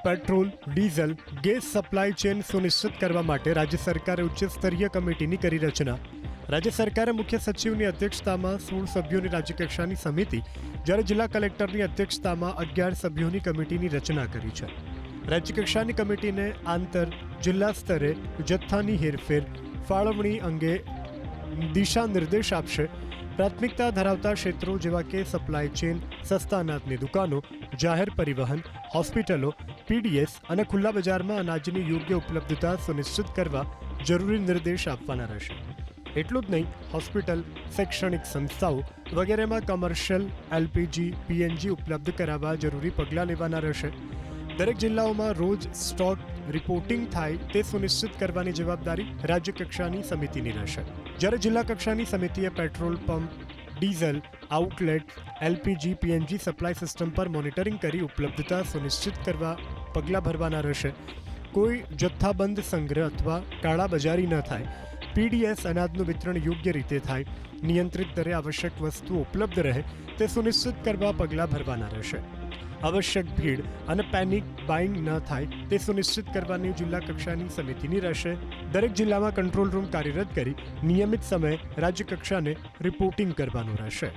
Petrol, diesel, gas supply chain સુનિશ્ચિત કરવા માટે રાજ્ય સરકારે ઉચ્ચ સ્તરીય કમિટીની કરી રચના. રાજ્ય સરકારે મુખ્ય સચિવની અધ્યક્ષતામાં 16 સભ્યોની રાજ્યકક્ષાની સમિતિ જ્યારે જિલ્લા કલેક્ટરની અધ્યક્ષતામાં 11 સભ્યોની કમિટીની રચના કરી છે. રાજ્યકક્ષાની કમિટીને આંતર જિલ્લા સ્તરે જથ્થાની હેરફેર ફાળવણી અંગે દિશા નિર્દેશ આપશે. પ્રાથમિકતા ધરાવતા ક્ષેત્રો જેવા કે સપ્લાય ચેન, સસ્તા અનાજની દુકાનો, જાહેર પરિવહન, હોસ્પિટલો, પીડીએસ અને ખુલ્લા બજારમાં અનાજની યોગ્ય ઉપલબ્ધતા સુનિશ્ચિત કરવા જરૂરી નિર્દેશ આપવાના રહેશે. એટલું જ નહીં, હોસ્પિટલ, શૈક્ષણિક સંસ્થાઓ વગેરેમાં કમર્શિયલ એલપીજી, પીએનજી ઉપલબ્ધ કરાવવા જરૂરી પગલાં લેવાના રહેશે. દરેક જિલ્લાઓમાં રોજ સ્ટોક રિપોર્ટિંગ થાય તે સુનિશ્ચિત કરવાની જવાબદારી રાજ્ય કક્ષાની સમિતિની રહેશે. જ્યારે જિલ્લા કક્ષાની સમિતિએ petrol pump, diesel outlet, LPG, PNG supply system પર મોનિટરિંગ કરી ઉપલબ્ધતા સુનિશ્ચિત કરવા પગલાં ભરવાના રહેશે. કોઈ જથ્થાબંધ સંગ્રહ અથવા કાળાબજારી ન થાય, પીડીએસ અનાજનું વિતરણ યોગ્ય રીતે થાય, નિયંત્રિત દરે આવશ્યક વસ્તુઓ ઉપલબ્ધ રહે તે સુનિશ્ચિત કરવા પગલાં ભરવાના રહેશે. આવશ્યક ભીડ અને પેનિક બાઇંગ ન થાય તે સુનિશ્ચિત કરવાની જિલ્લા કક્ષાની સમિતિની રહેશે. દરેક જિલ્લામાં કંટ્રોલ રૂમ કાર્યરત કરી નિયમિત સમયે રાજ્ય કક્ષાને રિપોર્ટિંગ કરવાનું રહેશે.